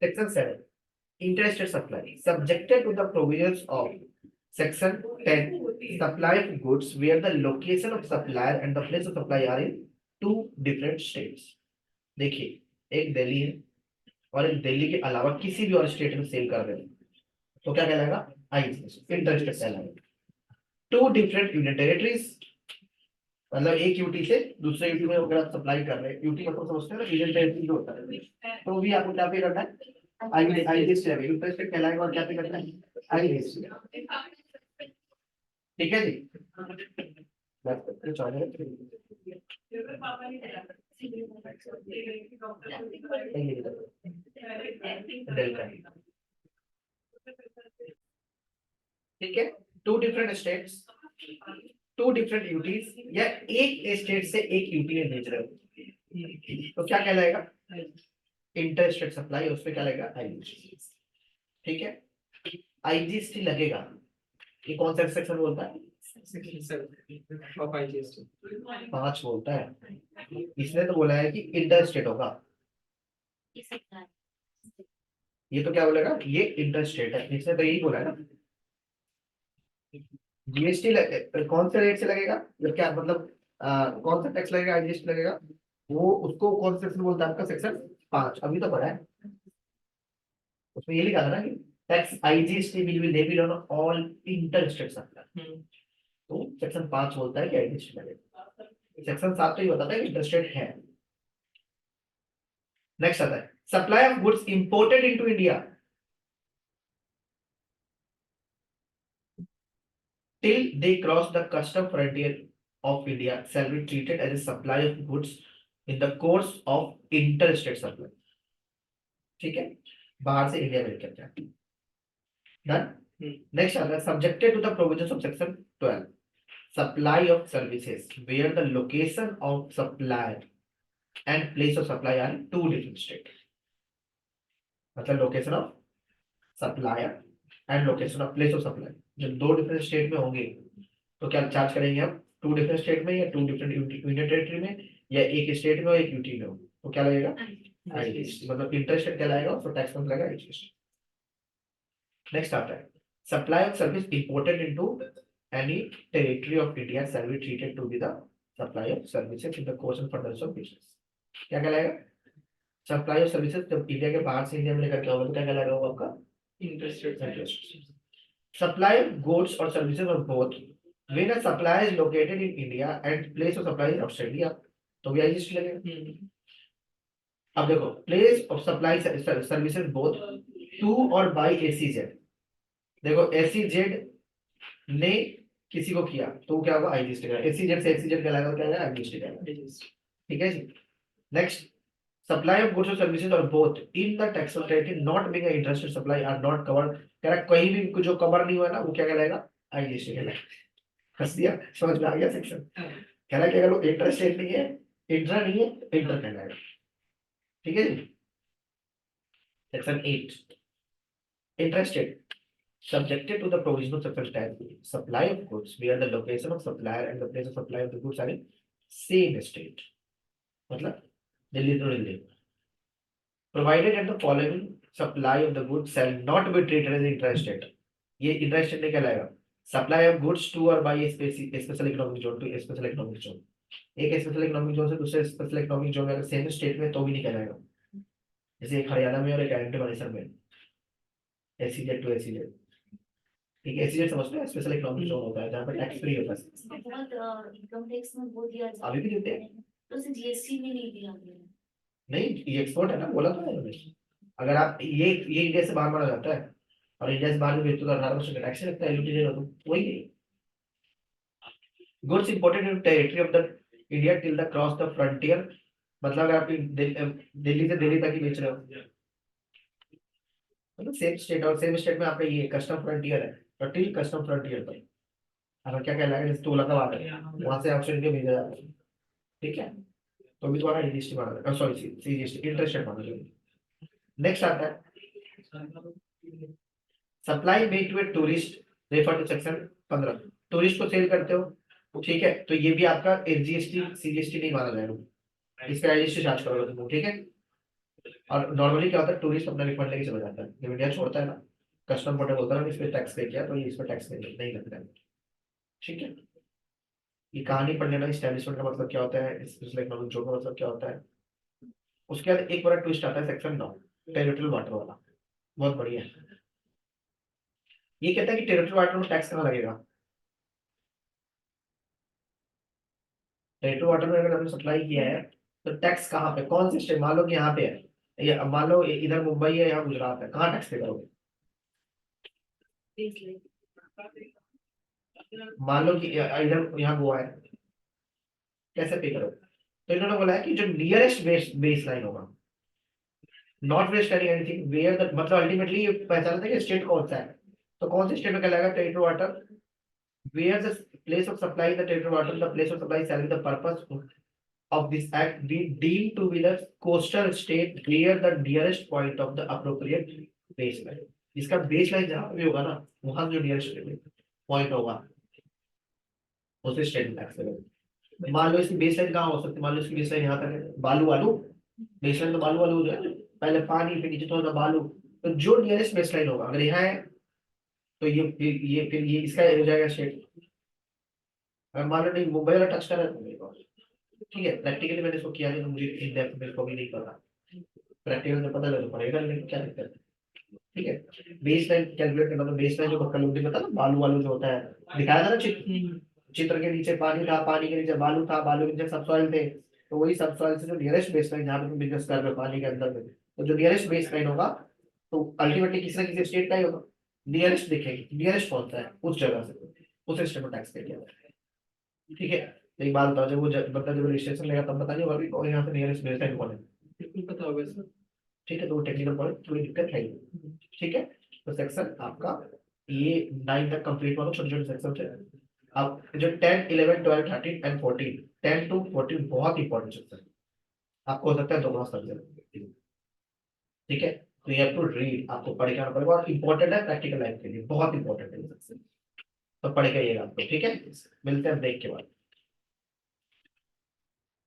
Section 7. Interested supply. Subjected to the provisions of Section 10. Supply of goods where the location of supplier and the place of supply are in two different states. देखिए एक दिल्ली है और एक दिल्ली के अलावा किसी भी और स्टेट में सेल कर रहे हैं तो क्या कहलाएगा? इंटरेस्टेड कहलाएगा. टू डिफरेंट यूनियन टेरिटरीज, मतलब एक यूटी से दूसरे यूटी में अगर आप सप्लाई कर रहे हैं, यूटी मतलब समझते हैं ना, यूनियन टेरिटरी जो होता है, तो भी आपको क्या पे करना है? आईजीएसटी इंटरेस्टेड कहलाएगा. और क्या पे करना है? आईजीएसटी. ठीक है जी. ठीक है. Two different states, two different UTs, या एक स्टेट से एक यूटी में भेज रहे हो तो क्या कहलाएगा? Interested supply. उस पर क्या लगेगा? आईजीएसटी. ठीक है. आईजीएसटी लगेगा. ये कौन सा सेक्शन बोलता है? 5 बोलता है. इसने तो बोला है कि इंटरस्टेट होगा. ये तो क्या बोलेगा? ये इंटरस्टेट है. इसने तो यही बोला है ना. जीएसटी कौन से रेट से लगेगा, या क्या मतलब कौन सा टैक्स लगेगा? आईजीएसटी लगेगा. वो उसको कौन सा सेक्शन बोलता है? आपका सेक्शन 5 अभी तो पढ़ा है. उसमें ये लिखा था ना कि tax IGST will be levied on all interstate supply. तो सेक्शन 5 बोलता है कि आईजीएसटी लगेगा. सेक्शन 7 तो ये बताता है कि इंटरस्टेट है. नेक्स्ट आता है supply of goods imported into India till they cross the custom frontier of India shall be treated as a supply of goods in the course of interstate supply. ठीक है. बाहर से इंडिया में लेकर जाए. डन. नेक्स्ट आता है subjected to the provisions of section 12. Supply of services where the location of supplier and place of supply are two different state. मतलब location of supplier and location of place of supply जब दो different state में होंगे तो क्या charge करेंगे हम? To different state में या टू डिफरेंट यूनियन टेरिटरी में, या एक स्टेट में और एक यूटी में हो तो क्या लगेगा? आईजीएसटी. मतलब इंटरेस्टेड कहलाएगा तो टैक्स में लगेगा आईजीएसटी. नेक्स्ट आता है supply of service imported into any territory of India shall be treated to be the supply of services in the course and furtherance of business. क्या कहलाएगा? सप्लाई ऑफ सर्विसेज जब India के बाहर से India में लेकर के होगा तो क्या कहलाएगा? वो आपका interested. Supply of goods or services or both when a supplier is located in India and place of supply is outside India तो भी आईजीएसटी लगेगा. अब देखो place of supply services both to और बाय एसीजेड. देखो ACZ ने किसी को किया तो क्या होगा? आईजीएसटी का. एसीजेड से एसीजेड कहलाएगा, क्या है? आईजीएसटी का. ठीक है जी. नेक्स्ट सप्लाई ऑफ गुड्स और सर्विसेज और both in the taxable territory not being interested supply are not covered. कह रहा कहीं भी जो कवर नहीं हुआ ना वो क्या कहलाएगा? आईजीएसटी कहलाएगा. हंस दिया. समझ में आ गया सेक्शन? कह रहा है कि अगर वो इंटरेस्टेड नहीं है, इंट्रा नहीं है, इंटर कहलाएगा. ठीक है जी. Section 8. Interested subjected to the provision of section 10. Supply of goods where the location of supplier and the place of supply of the goods are in same state. मतलब दिल्ली तो Delhi. Provided that the following supply of the goods shall not be treated as interested. ये interested नहीं कहलाएगा. Supply of goods to or by a special economic zone to a special economic zone. एक special economic zone से दूसरे special economic zone में अगर same state में तो भी नहीं कहलाएगा. जैसे एक हरियाणा में और एक एंटी मणिसर में एसीजेड टू एसीजेड. ठीक है. एसीजेड समझते हैं? स्पेशल इकोनॉमिक जोन होता है जहाँ पर टैक्स फ्री होता है. बहुत इनकम टैक्स में वो दिया जाता है. अभी भी देते हैं. तो उसे जीएसटी में नहीं दिया गया. नहीं ये एक्सपोर्ट है ना, बोला तो है रमेश. अगर आप ये इंडिया से बाहर माना जाता है और इंडिया से बाहर में बेचते तो 18% का टैक्स लगता है. यूटी तो वही है. Goods imported in territory of the India till the cross the frontier. मतलब अगर आप दिल्ली से दिल्ली तक ही बेच रहे हो मतलब सेम स्टेट, और सेम स्टेट में आपका ये कस्टम फ्रंटियर है तो टिल कस्टम फ्रंटियर पर अगर क्या कहलाएगा? जैसे तोला का बात है वहां से ऑप्शन इंडिया भेजा जाता है. ठीक है. तो भी तुम्हारा जीएसटी माना जाएगा. सॉरी सीजीएसटी इंटरेस्ट रेट माना जाएगा. नेक्स्ट आता है supply made to a tourist refer to section 15. Tourist को सेल करते हो ठीक है तो ये भी आपका एसजीएसटी सीजीएसटी नहीं माना जाएगा. इस पे आईजीएसटी चार्ज करोगे तुम. ठीक है. और नॉर्मली क्या होता है, टूरिस्ट अपना रिफंड लेके चला जाता है जब इंडिया छोड़ता है ना, कस्टम बोर्डर बोलता है ना कि इस पे टैक्स पे किया तो ये इस पे टैक्स नहीं लगता है। ठीक है, ये कहानी पढ़ने का इस्टेब्लिशमेंट का मतलब क्या होता है, इसमें इकोनॉमिक जोन का मतलब क्या होता है। उसके बाद एक बड़ा ट्विस्ट आता है सेक्शन 9, टेरिटोरियल वाटर वाला, बहुत बढ़िया है। ये कहता है कि टेरिटोरियल वाटर में टैक्स कहाँ लगेगा। टेरिटोरियल वाटर में अगर हमने सप्लाई किया है तो टैक्स कहाँ पे, कौन से स्टेट, मान लो कि यहाँ पे है, या मान लो इधर मुंबई है, यहाँ गुजरात है, कहाँ टैक्स पे करोगे। मान लो कि इधर यहाँ गोवा है, कैसे पे करोगे। तो इन्होंने बोला है कि जो नियरेस्ट बेस लाइन होगा, not wasting anything where the, मतलब अल्टीमेटली पहचानते हैं कि स्टेट कौन सा है। तो कौन से स्टेट में कहलाएगा territorial water, where the place of supply the territorial water, the place of supply shall be the purpose of this act be deemed to be the coastal state near the nearest point of the appropriate baseline। इसका baseline जहां पे भी होगा ना, वहां जो nearest point होगा उसे स्टेट में टैक्स लगेगा। मान लो इसकी बेसलाइन कहाँ हो सकती है, मान लो इसकी बेसलाइन यहाँ तक है, बालू वालू, बेसलाइन तो बालू वालू जो है, पहले पानी फिर नीचे थोड़ा सा बालू। तो जो नियरेस्ट बेसलाइन होगा अगर यहाँ है तो ये फिर ये इसका हो जाएगा स्टेट। अगर मान लो नहीं मुंबई वाला टच कर रहा है तो मेरे को, ठीक है प्रैक्टिकली मैंने इसको किया नहीं तो मुझे इन डेप्थ मेरे को भी नहीं पता, प्रैक्टिकल में पता चल पड़ेगा लेकिन क्या दिक्कत है। ठीक है, बेस लाइन कैलकुलेट करना, तो बेस लाइन जो कल मुझे पता ना बालू वालू जो होता है, दिखाया था ना चित्र, चित्र के नीचे पानी था, पानी के नीचे बालू था, बालू के नीचे सब सॉइल थे, तो वही सब सॉइल से जो नियरेस्ट बेस लाइन जहाँ पे तुम बिजनेस कर रहे हो पानी के अंदर में, तो जो नियरेस्ट बेस लाइन होगा तो अल्टीमेटली किसी ना किसी स्टेट का ही होगा, नियरेस्ट देखेंगे नियरेस्ट कौन सा है उस जगह से, उस स्टेट में टैक्स पे किया जाएगा। ठीक है, तो एक बात बताओ, जब वो मतलब जब रजिस्ट्रेशन लेगा तब पता नहीं होगा कि यहाँ से नियरेस्ट बेस लाइन कौन है। बिल्कुल पता होगा सर। ठीक है, तो वो टेक्निकल पॉइंट थोड़ी दिक्कत है ही। ठीक है, तो सेक्शन आपका ये 9 तक कंप्लीट हुआ, छोटे छोटे सेक्शन थे। अब जो 10 11 12 13 एंड 14, 10 to 14 बहुत इंपॉर्टेंट सेक्शन आपको हो सकता है 2 मार्क्स लग जाए। ठीक है, तो ये टू रीड आपको पढ़ के आना पड़ेगा और इंपॉर्टेंट है प्रैक्टिकल लाइफ के लिए, बहुत इंपॉर्टेंट है ये सेक्शन, तो पढ़ के आइएगा आपको। ठीक है, मिलते हैं ब्रेक के बाद।